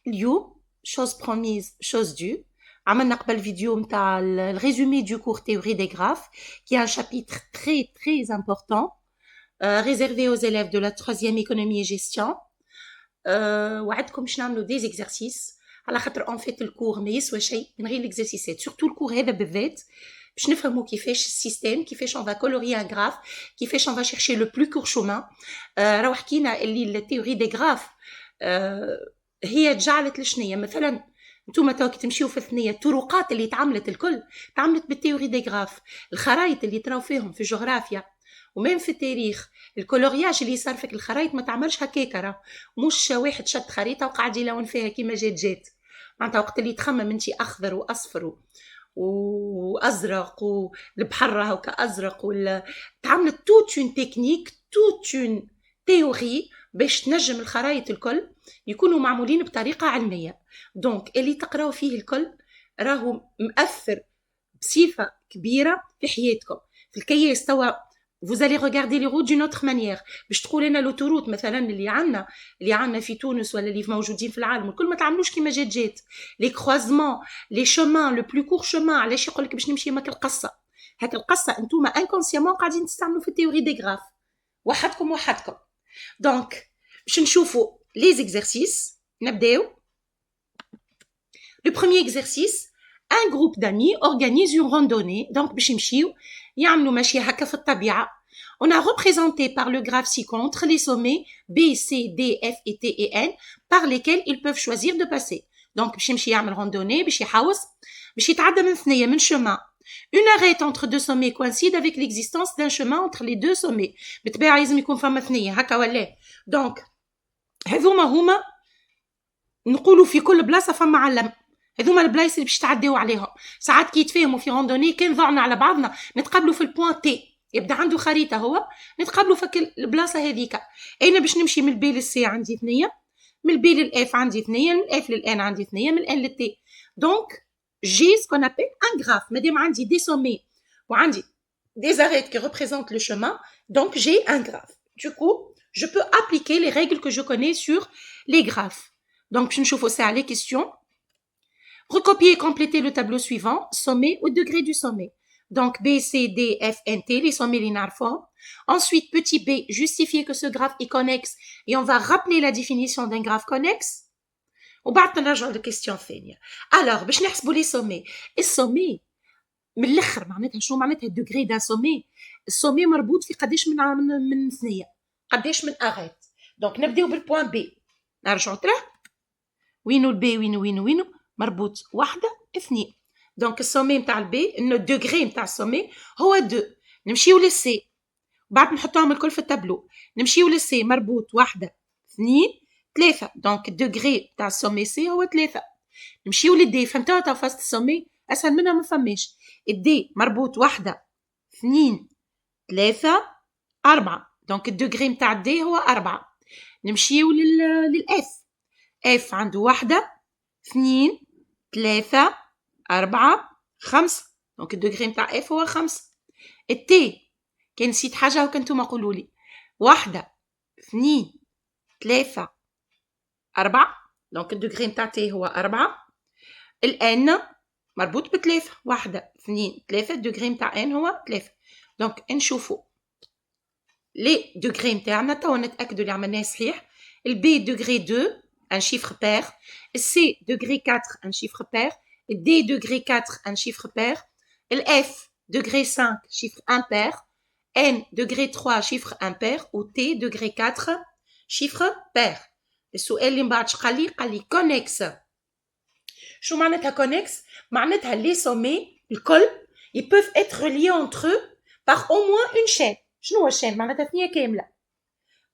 اليوم chose promise chose due عملنا قبل فيديو متاع الرésumé du cours théorie des graphes qui est un chapitre très très important réservé aux élèves de la troisième économie et gestion وعدكم باش نعملوا des exercices على خاطر en fait الكور ما يسوى شيء من غير الاكزرسيسات surtout الكور هذا بالذات باش نفهموا كيفاش السيستم كيفاش on va colorier un graphe كيفاش on va chercher le plus court chemin راهو حكينا اللي التيوري دي غراف هي تجعلت لشنية مثلا انتم تو كي تمشيو في الثنيه الطرقات اللي تعملت الكل تعملت بالتيوري دي غراف الخرايط اللي تراو فيهم في الجغرافيا ومين في التاريخ الكولورياج اللي صار فيك الخرايط ما تعملش هكاكا راه مش واحد شد خريطه وقعد يلون فيها كيما جات معناتها وقت اللي تخمم انت اخضر واصفر وازرق والبحر راهو كازرق ولا تعملت توت اون تكنيك توت اون تيوري باش تنجم الخرايط الكل يكونوا معمولين بطريقه علميه دونك اللي تقراو فيه الكل راهو مؤثر بصفه كبيره في حياتكم في الكياس توا vous allez regarder les routes d'une autre manière باش تقول لنا لوتوروت مثلا اللي عندنا في تونس ولا اللي موجودين في العالم الكل ما تعملوش كيما جات لي كروازمون لي شومان لو بلو كور شومان علاش يقول لك باش نمشي ماك القصه هاك القصه انتوما انكونسيامون قاعدين تستعملوا في التيوري دي غراف وحدكم دونك باش نشوفوا لي زيكزرسيس نبداو le premier exercice un groupe d'amis organise une randonnée donc باش يمشيو يعملوا ماشي هكا في الطبيعه on a représenté par le graphe ci-contre les sommets B, C, D, F et T et N par lesquels ils peuvent choisir de passer donc باش يمشي يعمل randonnée باش يحوس باش يتعدى من ثنيه من chemin une arête entre deux sommets coïncide avec l'existence d'un chemin entre les deux sommets بالطبيعه لازم يكون فما ثنيه هكا ولا دونك هذوما نقولوا في كل بلاصه فما علم هذوما البلايص اللي باش تعديو عليهم ساعات كي يتفاهموا في روندوني كان ضعنا على بعضنا نتقابلوا في البوان تي يبدا عنده خريطه هو نتقابلوا في البلاصه هذيك انا باش نمشي من البي للسي عندي ثنيه من البي للاف عندي ثنيه من الاف للان عندي ثنيه من الان للتي دونك جي سكون ابل ان غراف مادام عندي دي سومي وعندي des arêtes qui représentent le chemin donc j'ai un graphe du coup je peux appliquer les règles que je connais sur les graphes donc باش نشوفوا ساعه les questions. Recopier et compléter le tableau suivant, sommet ou degré du sommet. Donc B, C, D, F, N, T, les sommets linéaires. Ensuite, petit b, justifier que ce graphe est connexe et on va rappeler la définition d'un graphe connexe. وبعد نرجع للكيستيون الثانية. Alors, باش نحسبوا les sommets. السومي من الآخر معناتها شنو معناتها الدوغري دان سومي؟ السومي مربوط في قداش من ثنية، قداش من أغات. دونك نبداو بالبوان بي. نرجعوا ترى وينو البي وينو مربوط واحدة اثنين دونك السومي متاع البي انه الدوغري متاع السومي هو 2 نمشيو للسي بعد نحطوهم الكل في التابلو نمشيو للسي مربوط واحدة اثنين ثلاثة دونك الدوغري تاع السومي سي هو 3 نمشيو للدي فهمتوا تاع فاست السومي اسهل منها ما فماش الدي مربوط واحدة اثنين ثلاثة 4 دونك الدوغري متاع الدي هو 4 نمشيو للاف اف عنده واحدة اثنين 3 4 5 دونك الدوغري نتاع اف هو 5 التي كان نسيت حاجه وكنتو قولوا لي 1 2 3 4 دونك الدوغري نتاع تي هو 4 الان مربوط بثلاثة 1 2 3 الدوغري نتاع ان هو 3 دونك نشوفوا لي دوغري نتاعنا تو نتاكدوا اللي عملناه صحيح البي دوغري 2 un chiffre pair, C degré 4 un chiffre pair, D degré 4 un chiffre pair, F degré 5 chiffre impair, N degré 3 chiffre impair ou T degré 4 chiffre pair. السؤال اللي من بعد قال لي connexe. شو معناتها connexe؟ معناتها les sommets الكل ils peuvent être reliés entre eux par au moins une chaîne. شنو هو الشين؟ معناتها ثنية كاملة.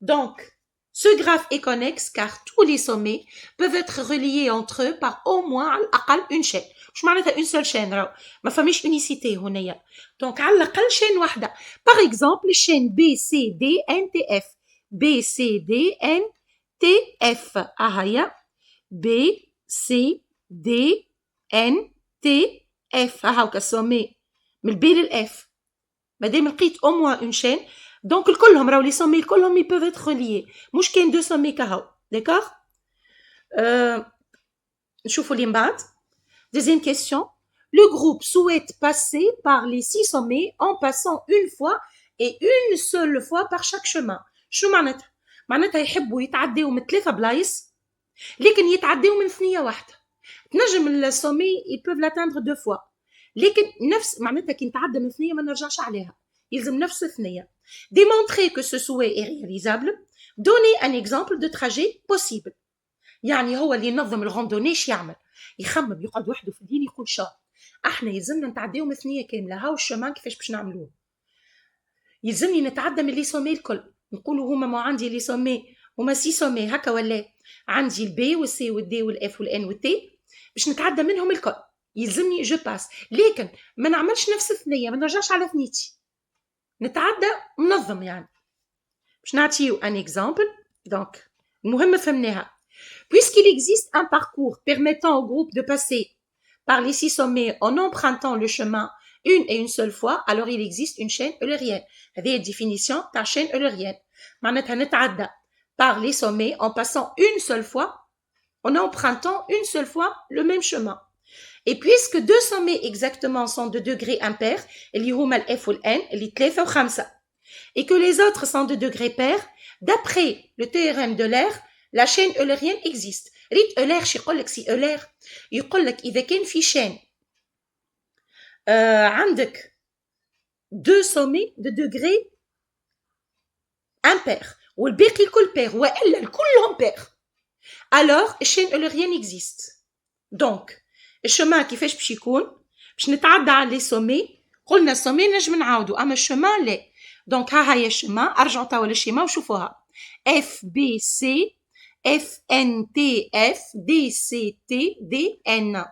Donc ce graphe est connexe car tous les sommets peuvent être reliés entre eux par au moins على الأقل une chaîne. مش معناتها une seule chaîne راهو ما فماش unicité هنايا. Donc على الأقل chaîne واحدة. Par exemple chaîne B C D N T F. B C D N T F. هيا B C D N T F. هاكا السومي من البي للإف. مادام لقيت au moins une chaîne donc الكلهم راهو لي سومي الكلهم ils peuvent être reliés مش كاين دو سومي كهو d'accord نشوفوا اللي من بعد. Deuxième question. Le groupe souhaite passer par les 6 sommets en passant une fois et une seule fois par chaque chemin. شو معناتها؟ معناتها يحبوا يتعداو من 3 بلايص لكن يتعداو من ثنية واحدة. تنجم السومي ils peuvent l'atteindre 2 fois. لكن نفس معناتها كي نتعدى من ثنية ما نرجعش عليها. يلزم نفس الثنية. Démontrer que ce souhait est réalisable. Donner un exemple de trajet possible. يعني هو اللي ينظم الغوندوني ايش يعمل؟ يخمم يقعد وحده في الليل يقول احنا يلزمنا نتعداو من ثنيه كامله هاو الشمان كيفاش باش نعملوه يلزمني نتعدى من لي سومي الكل نقولوا هما ما عندي لي سومي هما 6 سومي هكا ولا عندي البي والسي والدي والاف والان والتي باش نتعدى منهم الكل يلزمني جو باس لكن ما نعملش نفس الثنيه ما نرجعش على ثنيتي نتعدى منظم يعني باش نعطيو ان اكزامبل دونك المهم فهمناها. Puisqu'il existe un parcours permettant au groupe de passer par les 6 sommets en empruntant le chemin une et une seule fois, alors il existe une chaîne eulérienne. هذه définition تاع chaîne eulérienne. معناتها نتعدى par les sommets en passant une seule fois, en empruntant une seule fois le même chemin. Et puisque 2 sommets exactement sont de degrés impairs, اللي هما ال F ou le N, اللي 3 و 5, et que les autres sont de degrés pairs, d'après le théorème de l'air, la chaîne eulérienne existe. ريت اولير شي يقول لك سي اولير يقول لك اذا كان في شين عندك دو سومي دو دوغري امبير والباقي الكل بير والا الكلهم بير alors الشين اوليريان اكزيست. دونك الشمان كيفاش باش يكون باش نتعدى على لي سومي قلنا السومي نجم نعاودو اما الشمان لا. دونك ها هي الشمان ارجعوا توا للشيما وشوفوها اف بي سي F N T F D C T D N.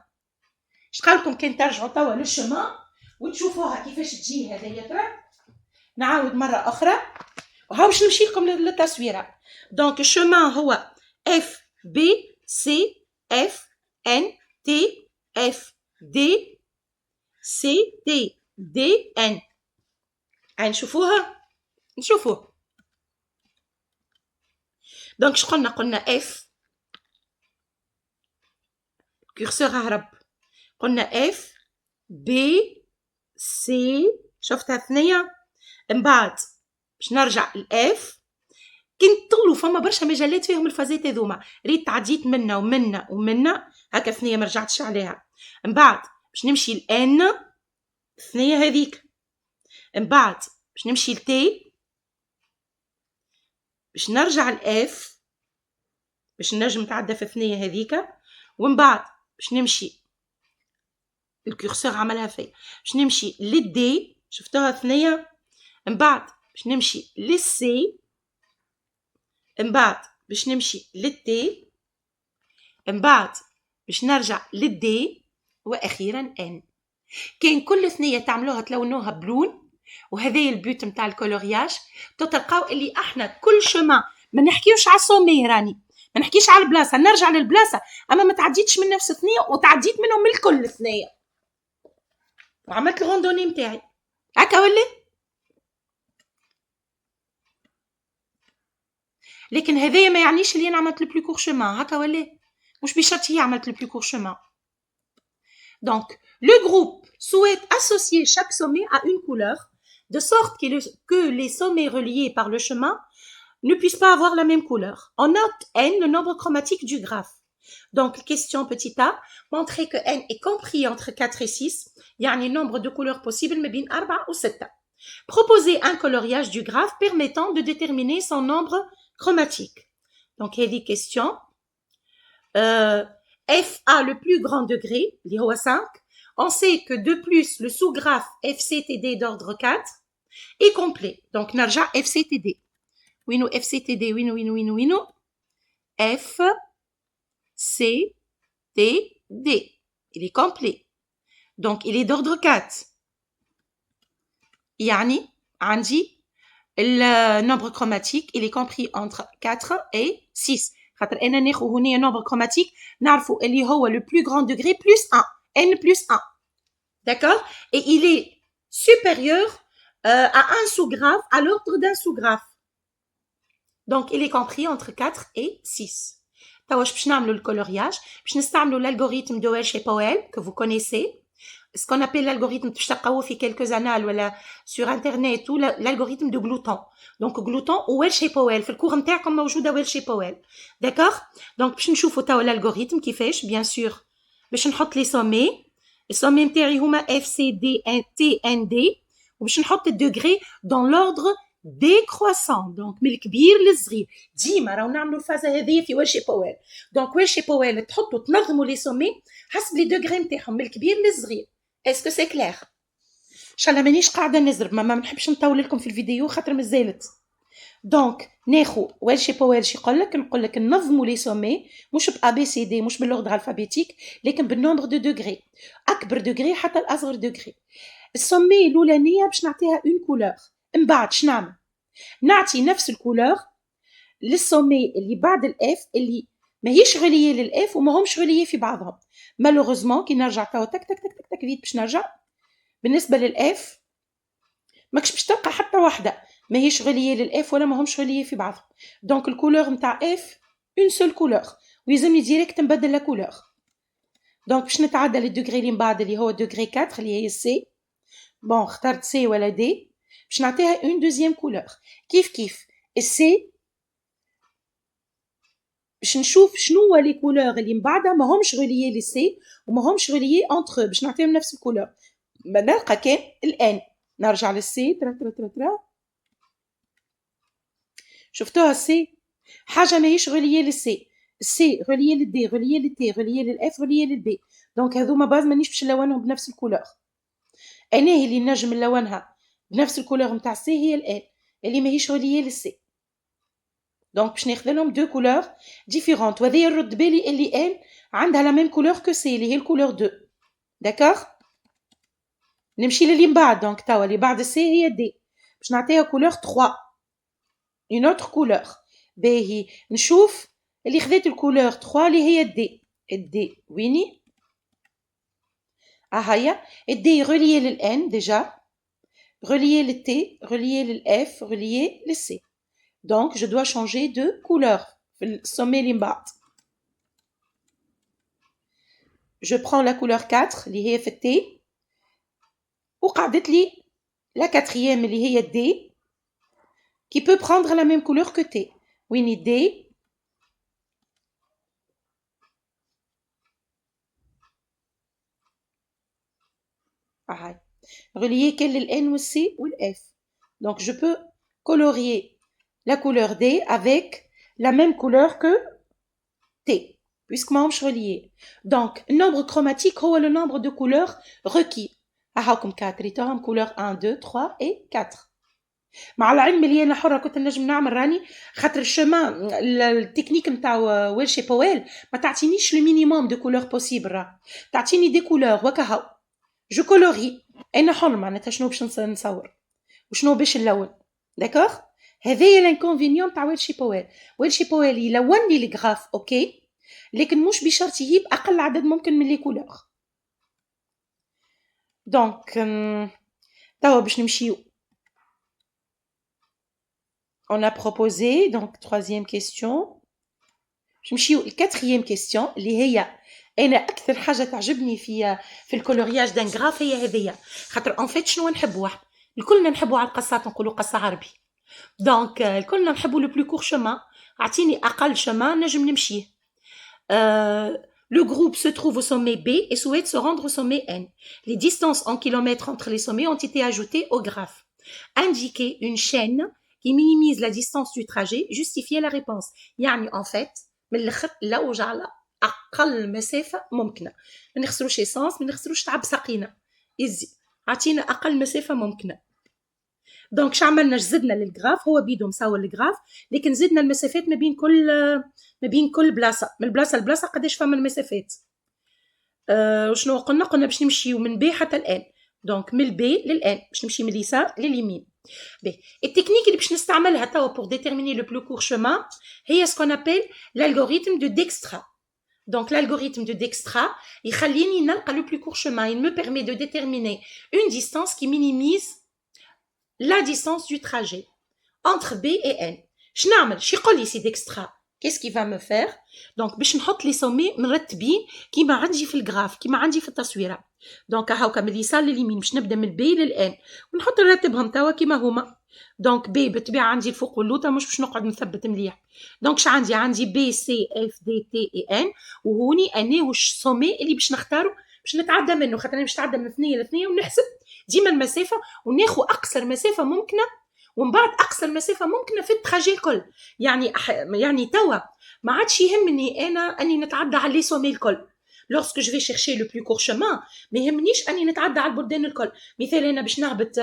شقالكم كان ترجعوا توا للشما وتشوفوها كيفاش تجي هذايا ترى نعاود مرة أخرى وهاو باش نمشي لكم للتصويرة. دونك الشما هو F B C F N T F D C T D N. نشوفوها نشوفوه. دونك اش قلنا اف كورسور هرب قلنا اف بي سي شفتها ثنيه من بعد باش نرجع الاف كي نطلوا فما برشا مجالات فيهم الفازات هذوما ريت تعديت منا ومنا ومنا هكا ثنيه ما رجعتش عليها من بعد باش نمشي الان ثنيه هذيك من بعد باش نمشي لتي باش نرجع الاف باش نجم نتعدى في الثنيه هذيك ومن بعد باش نمشي الكورسور عملها فيا باش نمشي للدي شفتوها ثنيه من بعد باش نمشي للسي من بعد باش نمشي للتي من بعد باش نرجع للدي واخيرا ان. كاين كل ثنيه تعملوها تلونوها بلون وهذا البيوت نتاع الكولورياج تلقاو اللي احنا كل شما ما نحكيوش على السومي راني ما نحكيش على البلاصه نرجع للبلاصه اما ما تعديتش من نفس الثنيه وتعديت منهم الكل الثنيه وعملت الغوندوني نتاعي هكا ولا. لكن هذايا ما يعنيش اللي انا عملت لو بلو كور شومان هكا ولا مش بشرط هي عملت لو بلو كور شومان. Donc le groupe souhaite associer chaque sommet à une couleur de sorte que les sommets reliés par le chemin ne puissent pas avoir la même couleur. On note n le nombre chromatique du graphe. Donc question petit a, montrer que n est compris entre 4 et 6, يعني nombre de couleurs possibles ما بين 4 و 6. Proposer un coloriage du graphe permettant de déterminer son nombre chromatique. Donc هذه question. FA le plus grand degré, اللي هو 5. On sait que de plus le sous-graphe FCTD d'ordre 4 est complet. Donc نرجع FCTD. وينو FCTD وينو FCTD. Il est complet. Donc il est d'ordre 4. يعني عندي le nombre chromatique il est compris entre 4 et 6. خاطر انا ناخذ هنا nombre chromatique نعرفوا اللي هو le plus grand degré plus 1 n plus 1. D'accord? Et il est supérieur à un sous-graphe, à l'ordre d'un sous-graphe. Donc il est compris entre 4 et 6. توا واش باش نعملوا الكولورياج؟ باش نستعملوا l'algorithme de Welsh-Powell que vous connaissez. Ce qu'on appelle l'algorithme باش تلقاوه في quelques annales ولا sur internet ou l'algorithme de Glouton. Donc Glouton و Welsh-Powell في الكور نتاعكم موجوده Welsh-Powell. D'accord? Donc باش نشوفوا توا l'algorithme كيفاش bien sûr باش نحط لي sommets. السومي نتاعي هما F C D T N D وباش نحط الدوغري dans l'ordre décroissant. Donc من الكبير للصغير. ديما راهو نعملوا الفازه هذه في Welsh-Powell. Donc Welsh-Powell تحطوا تنظموا لي سومي حسب لي دوغري نتاعهم من الكبير للصغير. Est-ce que c'est clair? ان شاء الله مانيش قاعده نزرب ما نحبش نطول لكم في الفيديو خاطر مازالت. دونك ناخو Welsh-Powell شي نقول لك ننظموا لي سومي مش ب A B C D مش باللوردر الفابيتيك لكن بالنومبر دو دوغري اكبر دوغري حتى الاصغر دوغري. السومي الاولانيه باش نعطيها اون كولور من بعد شنعمل نعطي نفس الكولور للسومي اللي بعد الاف اللي ماهيش غليه للاف وما همش غليه في بعضهم. مالوغوزمون كي نرجع توا تك تك تك تك تك فيت باش نرجع بالنسبه للاف ماكش باش تلقى حتى واحده ماهيش غليه للاف ولا ما همش غليه في بعضهم. دونك الكولور نتاع اف اون سول كولور ويلزمني ديريكت نبدل لا كولور. دونك باش نتعدى للدوغري اللي من بعد اللي هو دوغري 4 اللي هي سي. بون اخترت سي ولا دي باش نعطيها اون دوزيام كولور كيف السي باش نشوف شنو هو لي كولور اللي من بعدها ما همش غليه للسي وما همش غليه انتر باش نعطيهم نفس الكولور. نلقى كان الان نرجع للسي ترا شفتوها السي حاجه ماهيش غليه للسي السي غليه للدي غليه للتي غليه للاف غليه للبي. دونك هذوما باز مانيش باش نلونهم بنفس الكولور. انا اللي نجم نلونها بنفس الكولور نتاع السي هي الان اللي ماهيش غليه للسي. دونك باش ناخذ لهم دو كولور ديفيرونت وهذه يرد بالي اللي ان عندها لا ميم كولور كو سي اللي هي الكولور 2. داكوغ نمشي للي من بعد. دونك توا اللي بعد السي هي دي باش نعطيها كولور 3 اون اوتر كولور. باهي نشوف اللي خذيت الكولور 3 اللي هي الدي. الدي ويني هيا الدي غوليي للان ديجا غوليي للتي غوليي للاف غوليي للسي. Donc, je dois changer de couleur. Le sommet limbat. Je prends la couleur 4, اللي هي في T. وقعدت لي la quatrième, اللي هي D, qui peut prendre la même couleur que T. وين D. هاي. relier quel est le N ou le C ou le F. Donc, je peux colorier la couleur D avec la même couleur que T, puisque ما همش relié. Donc, le nombre chromatique هو le nombre de couleurs requis. هاكم 4 ريتهم couleur 1 2 3 et 4. مع العلم اللي انا حره كنت نجم نعمل راني خاطر الشمان التكنيك نتاع Welsh-Powell ما تعطينيش لو مينيموم دو كولور بوسيبل تعطيني دي كولور وكهو جو كولوري انا حر معناتها شنو باش نصور وشنو باش نلون. داكوغ هذا هي الانكونفينيون تاع Welsh-Powell. Welsh-Powell يلون لي الغراف اوكي لكن مش بشرط يجيب اقل عدد ممكن من لي كولور. دونك توا باش نمشيو on a proposé donc troisième question. باش نمشيو الكاتريام كيستيون اللي هي انا اكثر حاجه تعجبني في الكولورياج دان غراف هي هذيا خاطر اون فيت شنو نحبوا الكلنا نحبوا على القصات نقولوا قصه عربي. دونك الكلنا نحبوا لو بلو كور شومان اعطيني اقل شومان نجم نمشيه. Le groupe se trouve au sommet B et souhaite se rendre au sommet N. Les distances en kilomètres entre les sommets ont été ajoutées au graphe. Indiquer une chaîne qui minimise la distance du trajet, justifier la réponse. يعني en fait من الاخر لو على اقل مسافه ممكنه ما نخسروش ايسانس ما نخسروش تعب ساقينا يزي عطينا اقل مسافه ممكنه. دونك شو عملنا زدنا للجراف هو بيدو مساوي الجراف لكن زدنا المسافات ما بين كل بلاصه من البلاصه لبلاصه قداش فما المسافات. وشنو قلنا باش نمشيو من بي حتى الان. دونك من البي للان باش نمشي من اليسار لليمين. التكنيك اللي باش نستعملها توا pour déterminer le plus court chemin هي ce qu'on appelle l'algorithme de Dijkstra. Donc l'algorithme de Dijkstra يخليني نلقى le plus court chemin. Il me permet de déterminer une distance qui minimise la distance du trajet entre B et N. شنعمل شي يقول لي سي Dijkstra qu'est-ce qu'il va me faire. donc باش نحط لي سومي مرتبين كيما عندي في الجراف كيما عندي في التصويره. دونك هاكا من اليسار لليمين باش نبدا من البي للان ونحط نرتبهم توا كيما هما. دونك بي بالطبيعه عندي الفوق واللوطه مش باش نقعد نثبت مليح. دونك ش عندي بي سي اف دي تي اي ان وهوني انا واش السومي اللي باش نختارو باش نتعدى منه خاطر انا باش نتعدى من 2 ل 2 ونحسب ديما المسافه وناخذ اقصر مسافه ممكنه ومن بعد اقصر مسافه ممكنه في التراجي الكل. يعني توا ما عادش يهمني انا اني نتعدى على لي سومي الكل lorsque je vais chercher le plus court chemin. ما يهمنيش اني نتعدى على البلدان الكل. مثال انا باش نهبط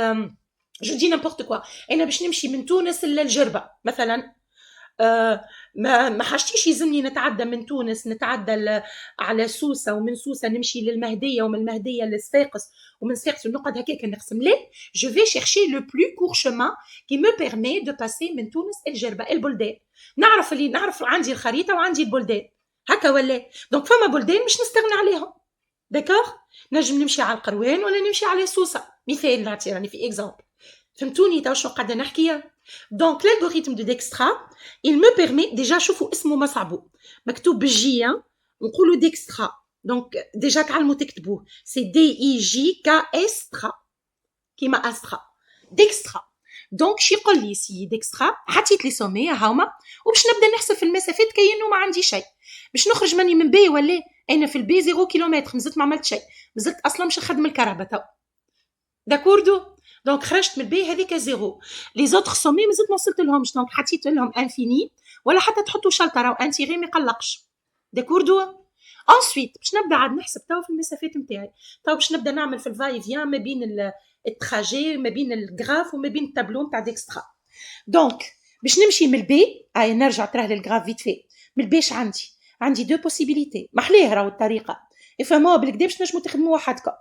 جو دي نيمبورت كوا انا باش نمشي من تونس للجربه مثلا ما حاجتيش يلزمني نتعدى من تونس نتعدى على سوسه ومن سوسه نمشي للمهديه ومن المهديه لصفاقس ومن صفاقس نقعد هكاك نقسم ليه. جو في شيرشي لو بلو كور شومان كي مو بيرمي دو باسي من تونس الجربه البلدان. نعرف عندي الخريطه وعندي البلدان هكا ولا. دونك فما بلدان مش نستغنى عليهم داكوغ. نجم نمشي على القروان ولا نمشي على سوسه مثال نعطي راني في اكزامبل. فهمتوني تو شنو قاعده نحكي. دونك l'algorithme de Dijkstra il me permet déjà شوفوا اسمه ما صعبو مكتوب بالجي نقولوا ديكسترا. دونك ديجا تعلموا تكتبوه سي دي اي جي كا استرا كيما استرا ديكسترا. دونك شي يقول لي سي ديكسترا حطيت لي سومي هاهما وباش نبدا نحسب في المسافات كأنه ما عندي شيء. باش نخرج مني من بي ولا انا في البي 0 كيلومتر مازلت ما عملت شيء مازلت اصلا مش نخدم الكهرباء تو داكوردو. دونك خرجت من البي هذيك زيرو. لي زوتر سومي مازلت ما وصلت لهمش دونك حطيت لهم انفيني ولا حتى تحطوا شلطه راهو انتيغي ما يقلقش داكوردو. انسويت باش نبدا عاد نحسب تو في المسافات نتاعي. تو باش نبدا نعمل في الفاي فيان ما بين التراجي ما بين الجراف وما بين التابلو نتاع ديكسترا. دونك باش نمشي من البي نرجع تراه للجراف فيت في من البيش عندي دو بوسيبيليتي محليه راهو الطريقه افهموها بالكدا باش نجموا تخدموا وحدكم.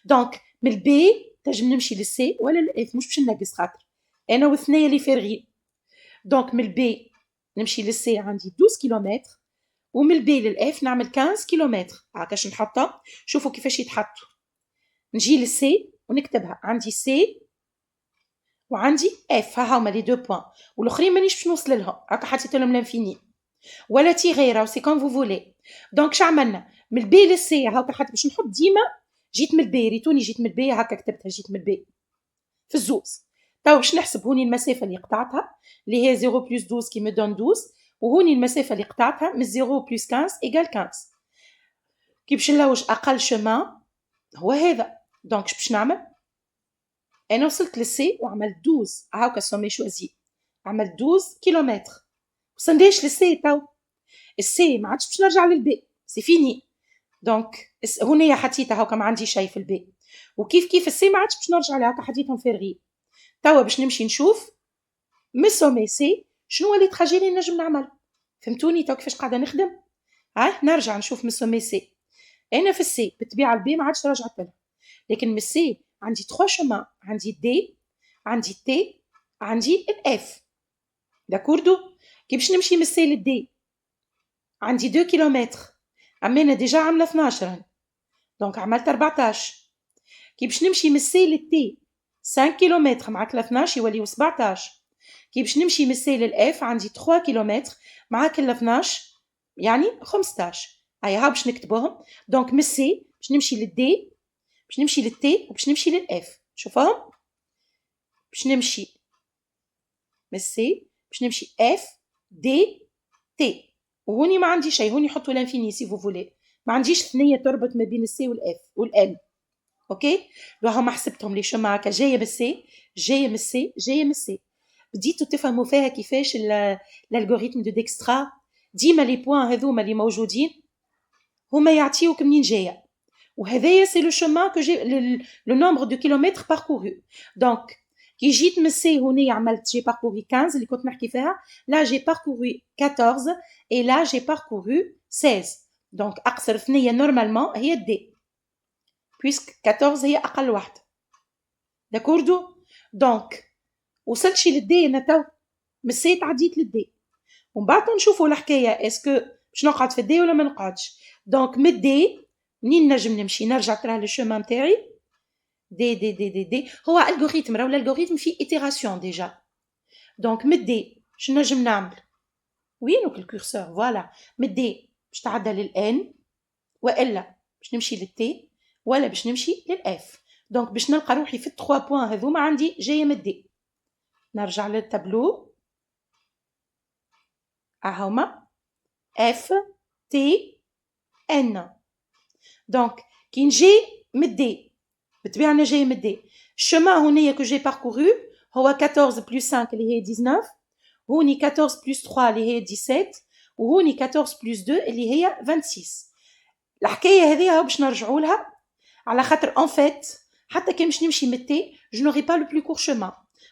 دونك من البي تنجم نمشي للسي ولا للاف مش باش ننقص خاطر انا والثنيه اللي فارغين. دونك من البي نمشي للسي عندي 12 كيلومتر ومن البي للاف نعمل 15 كيلومتر هكاش نحطها. شوفوا كيفاش يتحطوا. نجي للسي ونكتبها عندي سي وعندي اف ها هما لي دو بوين والاخرين مانيش باش نوصل لهم هكا حطيت لهم لانفيني ولا تيغي راهو سي كون فو فولي. دونك شعملنا من البي للسي هكا حتى باش نحط ديما جيت من البي ريتوني جيت من البي هكا كتبتها جيت من البي في الزوز. تو باش نحسب هوني المسافه اللي قطعتها اللي هي 0 بلس 12 كي مي دون 12 وهوني المسافه اللي قطعتها من 0 بلس 15 ايكال 15. كي باش نلوج اقل شومان هو هذا. دونك باش نعمل انا وصلت للسي وعملت 12 هاكا سومي شوازي عملت 12 كيلومتر. وصلناش للسي تو السي ما عادش باش نرجع للبي سي فيني. دونك هنا حطيتها هاكا ما عندي شيء في البي وكيف السي ما عادش باش نرجع لها هاكا حطيتهم فارغين. توا باش نمشي نشوف من سومي سي شنو اللي تراجي اللي نجم نعمل. فهمتوني تو كيفاش قاعده نخدم. نرجع نشوف من سومي سي انا في السي بالطبيعه البي ما عادش رجعت لها لكن من السي عندي 3 شومان عندي دي عندي تي عندي الاف داكوردو. كي باش نمشي من السي للدي عندي 2 كيلومتر اما انا ديجا عامله 12 دونك عملت 14. كي باش نمشي من السي للتي 5 كيلومتر معاك 12 يوليو 17. كي باش نمشي من السي للاف عندي 3 كيلومتر معاك 12 يعني 15. ها باش نكتبوهم. دونك من السي باش نمشي للدي باش نمشي للتي وباش نمشي للاف. شوفوهم باش نمشي من السي باش نمشي اف دي تي وهوني ما عندي شيء هوني حطوا لانفيني سي فو فولي ما عنديش ثنيه تربط ما بين السي والاف والان. اوكي لو هما حسبتهم لي شوما هكا جايه بالسي جايه من السي جايه من السي. بديتوا تفهموا فيها كيفاش الالغوريثم دو ديكسترا ديما لي بوين هذوما اللي موجودين هما يعطيوك منين جايه وهذايا سي لو شومان كو جي لو نومبر دو كيلومتر باركورو. دونك كي جيت من السي هوني عملت جي باركوري 15 اللي كنت نحكي فيها لا جي باركوري 14 اي لا جي باركوري 16. دونك اقصر ثنيه نورمالمون هي دي بويسك 14 هي اقل واحده داكوردو. دونك وصلت شي للدي انا تو من السي تعديت للدي ومن بعد نشوفوا الحكايه اسكو باش نقعد في الدي ولا ما نقعدش. دونك من الدي منين نجم نمشي نرجع تراه للشومان نتاعي دي دي دي دي دي هو الجوريثم راهو الالغوريثم فيه ايتيراسيون ديجا. دونك من الدي شنو نجم نعمل وينك الكورسور؟ فوالا مدي باش تعدى للان، والا باش نمشي للتي، ولا باش نمشي للاف. دونك باش نلقى روحي في 3 بوين هذوما عندي جايه مدي. نرجع للتابلو، هاهما اف تي ان. دونك كي نجي مدي بالطبيعه انا جاي مدي، الشومان هنايا كو جي باركورو هو 14 بلس 5 اللي هي 19، هوني 14 بلس 3 اللي هي 17، وهوني 14 بلس 2 اللي هي 26. الحكايه هذه باش نرجعوا لها، على خاطر ان فيت حتى كي باش نمشي من تي جو نوري با لو بلو كور شومان.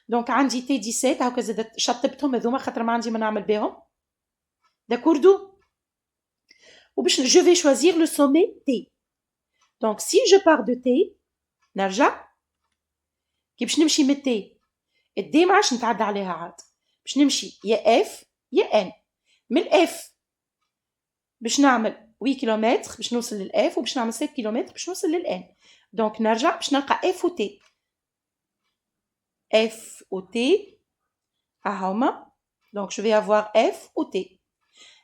دونك عندي تي 17 هاكا زادت شطبتهم هذوما خاطر ما عندي ما نعمل بهم، داكوردو. وباش جو في شوازير لو سومي تي. دونك سي جو بار دو تي نرجع كي باش نمشي من تي، الدي ما عادش نتعدى عليها عاد، باش نمشي يا اف يا ان. من الاف باش نعمل 8 كيلومتر باش نوصل للاف، وباش نعمل 7 كيلومتر باش نوصل للان. دونك نرجع باش نلقى اف و تي، اف و تي هاهما. دونك جو في افوار اف و تي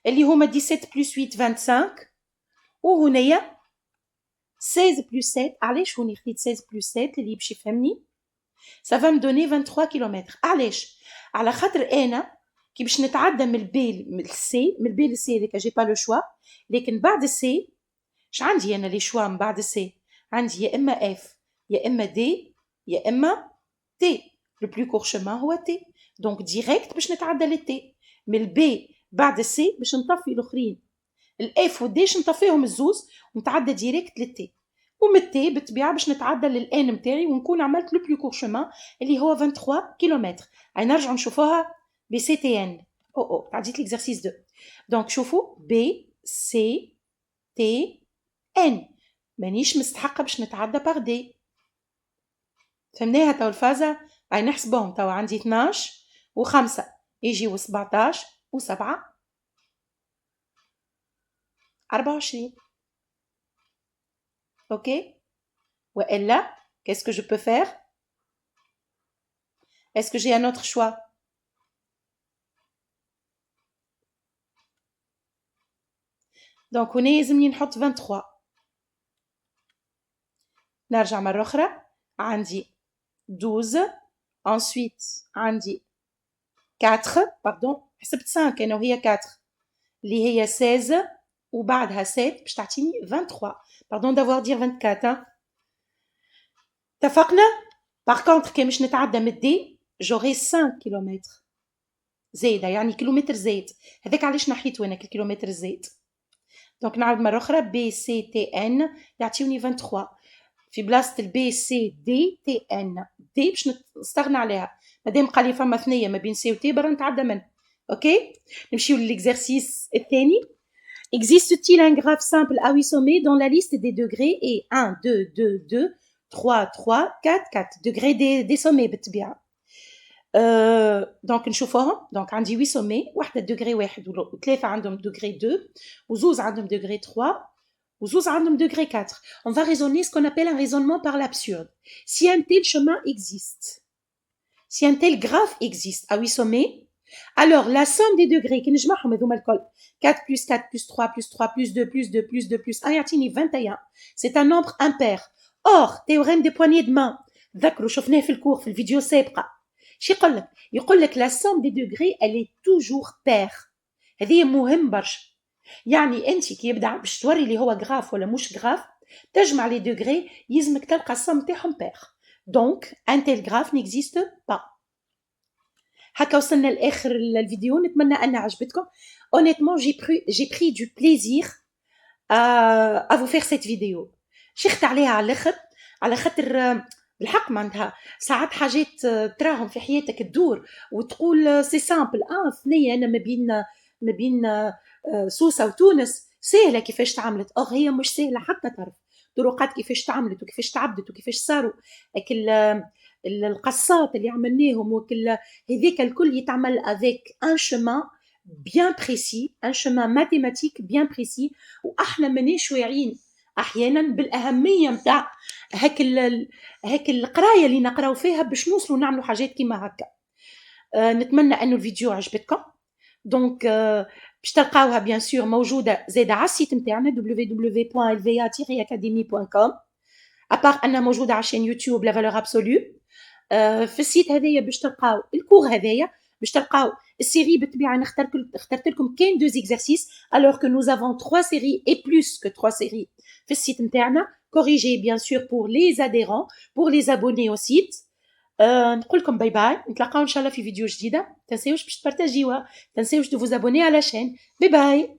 اللي هما 17 بلس 8 25، وهنايا 16 بلس 7. علاش هوني خديت 16 بلس 7 اللي باش يفهمني؟ ça va me donner 23 كيلومتر. علاش؟ على خاطر انا كي باش نتعدى من البي للسي، من البي للسي هذيك جي با لو شوا، لكن بعد السي اش عندي انا لي شوا من بعد السي؟ عندي يا اما اف يا اما دي يا اما تي. لو بلو كور شومان هو تي. دونك ديريكت باش نتعدى للتي. من البي بعد السي باش نطفي الاخرين، الاف والدي باش نطفيهم الزوز ونتعدى ديريكت للتي. ومن التي بالطبيعه باش نتعدى للان نتاعي ونكون عملت لو بلو كور شومان اللي هو 23 كيلومتر. هاي نرجعوا نشوفوها بي سي تي ان. او تعديت ليكزارسيس 2. دونك شوفوا بي سي تي ان، مانيش مستحقه باش نتعدى باغ دي. فهمناها تو الفازه؟ هاي نحسبهم تو عندي 12 و5 يجيو 17 و7 24. Ok? Voilà, qu'est-ce que je peux faire? Est-ce que j'ai un autre choix? Donc, هنا يلزمني نحط 23. نرجع مرة أخرى، عندي 12، ensuite عندي 4، pardon حسبت 5 أنا وهي 4 اللي هي 16، وبعدها 7 باش تعطيني 23. pardon d'avoir dit 24. اتفقنا؟ باغ كونتر كي باش نتعدى من الدي جوري 5 كيلومتر زايدة، يعني كيلومتر زايد. هذاك علاش نحيت وانا الكيلومتر الزايد. دونك نعاود مرة أخرى بي سي تي ان يعطيوني 23 في بلاصة البي سي دي تي ان. دي باش نستغنى عليها مادام قال لي فما ثنية ما بين سي و تي برا نتعدى منه. اوكي نمشيو للإكزرسيس الثاني. Existe-t-il un graphe simple à 8 sommets dont la liste des degrés est 1, 2, 2, 2, 3, 3, 4, 4 degrés des sommets بالطبيعة. دونك نشوفوهم. دونك عندي 8 sommets، واحدة دوغري 1 وثلاثة عندهم دوغري 2 وزوز عندهم دوغري 3 وزوز عندهم دوغري 4. On va raisonner ce qu'on appelle un raisonnement par l'absurde. Si un tel chemin existe, si un tel graphe existe à 8 sommets, alors la somme des degrés كي نجمعهم هذوما الكل 4 plus 4 plus 3 plus 3 plus 2 plus 2 plus 2 plus 1 يعطيني 21. C'est un nombre impair. Or théorème des poignées de main ذكروا شفناه في الكور في الفيديو السابقة. شي يقول لك la somme des degrés elle est toujours paire. هذه مهم برشا. يعني انت كي يبدا باش توري اللي هو غراف ولا مش غراف تجمع لي دوغري يلزمك تلقى الصم تاعهم بير. دونك ان تيل غراف نيكزيست با. هكا وصلنا لاخر الفيديو، نتمنى ان عجبتكم. honnêtement j'ai pris du plaisir à vous faire cette vidéo. شيخت عليها على الاخر على خاطر بالحق معناتها ساعات حاجات تراهم في حياتك تدور وتقول سي سامبل ثنيه انا ما بين سوسه وتونس سهله كيفاش تعملت. هي مش سهله حتى تعرف طرقات كيفاش تعملت وكيفاش تعبدت وكيفاش صاروا القصات اللي عملناهم وكل هذيك الكل يتعمل avec un chemin bien précis, un chemin mathématique bien précis. واحنا مانيش واعيين احيانا بالاهميه نتاع هاك القرايه اللي نقراو فيها باش نوصلوا نعملوا حاجات كيما هكا. نتمنى انه الفيديو عجبتكم. دونك باش تلقاوها بيان سور موجوده زاده على السيت نتاعنا www.lva-academy.com. ابار انها موجوده على شين يوتيوب لا فالور ابسولو. في السيت هذايا باش تلقاو الكور هذايا، باش تلقاو السيري بالطبيعه. اخترت لكم كاين دو زيكزارسيس الوغ كو نوز افون 3 سيري اي بلوس كو 3 سيري في السيت نتاعنا كوريجي بيان سور بور لي اديرون بور لي ابوني او سيت. نقول لكم باي باي، نتلاقاو ان شاء الله في فيديو جديده. تنساوش باش تبارطاجيوها، تنساوش دو فوز ابوني على شين. باي باي.